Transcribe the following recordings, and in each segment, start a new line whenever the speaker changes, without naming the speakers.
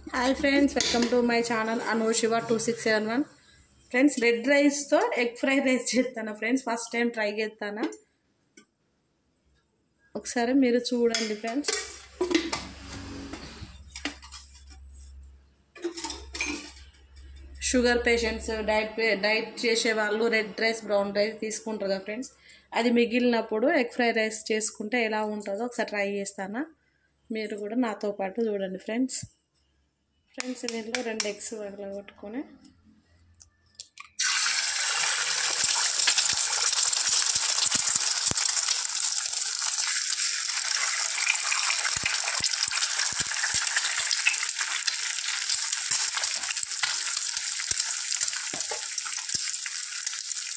Hi friends, welcome to my channel Anushiva 2671. Friends, red రైస్తో egg fried rice చేస్తాను friends. First time try చేస్తాను, ఒకసారి మీరు చూడండి ఫ్రెండ్స్. షుగర్ పేషెంట్స్, డైట్ చేసే వాళ్ళు రెడ్ రైస్, బ్రౌన్ రైస్ తీసుకుంటారు కదా ఫ్రెండ్స్. అది మిగిలినప్పుడు ఎగ్ ఫ్రైడ్ రైస్ చేసుకుంటే ఎలా ఉంటుందో ఒకసారి ట్రై చేస్తాను. మీరు కూడా నాతో పాటు చూడండి ఫ్రెండ్స్. దీంట్లో 2 ఎగ్స్ పగలగొట్టుకొని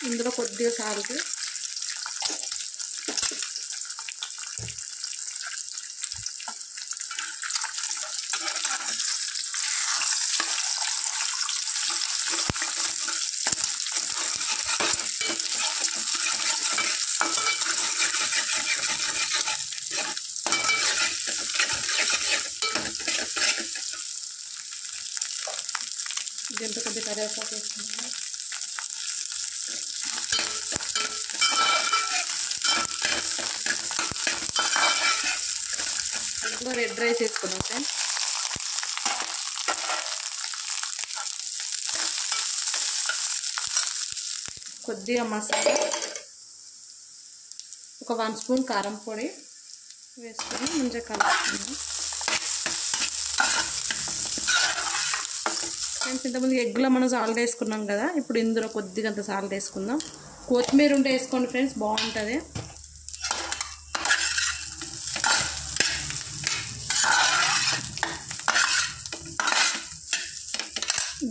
ఇందులో కొద్దిగా సాల్ట్, దీంట్లో కొద్దిగా కరివేపాకు వేసుకున్నాను. ఇందులో రెడ్ రైస్ వేసుకున్నాం ఫ్రెండ్స్. కొద్దిగా మసాలా, ఒక 1 స్పూన్ కారం పొడి వేసుకొని మంచిగా కలుపుకుందాం ఫ్రెండ్స్. ఇంతకుముందు ఎగ్లో మనం సాల్ట్ వేసుకున్నాం కదా, ఇప్పుడు ఇందులో కొద్దిగా అంత సాల్ట్ వేసుకుందాం. కొత్తిమీర ఉంటే వేసుకోండి ఫ్రెండ్స్, బాగుంటుంది.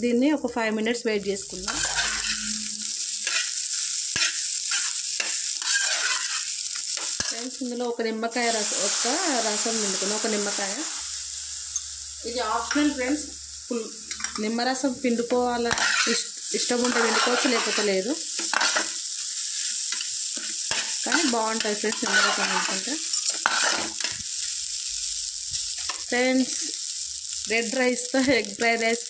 దీన్ని ఒక 5 మినిట్స్ వెయిట్ చేసుకుందాం. ఫ్రెండ్స్, ఇందులో ఒక నిమ్మకాయ రసం పిండుకున్నాం, ఒక నిమ్మకాయ. ఇది ఆప్షనల్ ఫ్రెండ్స్. నిమ్మరసం పిండుకోవాల ఇష్టం ఉంటే పిండుకోవచ్చు, లేకపోతే లేదు. కానీ బాగుంటుంది ఫ్రెండ్స్ నిమ్మరసం పిండుకుంటే. ఫ్రెండ్స్, రెడ్ రైస్తో egg fried rice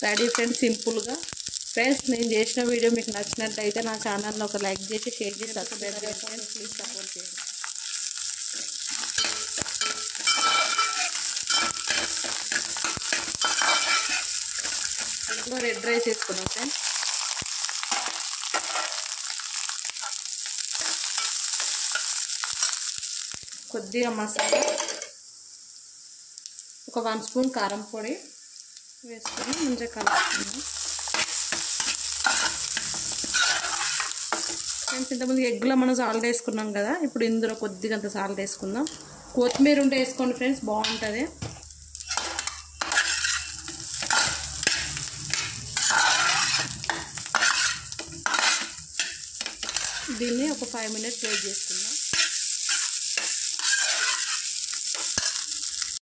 ready friends, సింపుల్గా. ఫ్రెండ్స్, నేను చేసిన వీడియో మీకు నచ్చినట్లయితే నా ఛానల్లో ఒక లైక్ చేసి, షేర్ చేసి, సబ్స్క్రైబ్ చేయండి. ప్లీజ్ సపోర్ట్ చేయండి. ఇందులో రెడ్ రైస్ వేసుకున్నాం ఫ్రెండ్స్. కొద్దిగా మసాలా, ఒక 1 స్పూన్ కారం పొడి వేసుకొని మంచిగా కలుపుకుందాం ఫ్రెండ్స్. ఇంతకుముందు ఎగ్లో మనం సాల్ట్ వేసుకున్నాం కదా, ఇప్పుడు ఇందులో కొద్దిగా అంత సాల్ట్ వేసుకుందాం. కొత్తిమీర ఉంటే వేసుకోండి ఫ్రెండ్స్, బాగుంటుంది. దీన్ని ఒక 5 మినిట్స్ వెయిట్ చేసుకుందాం.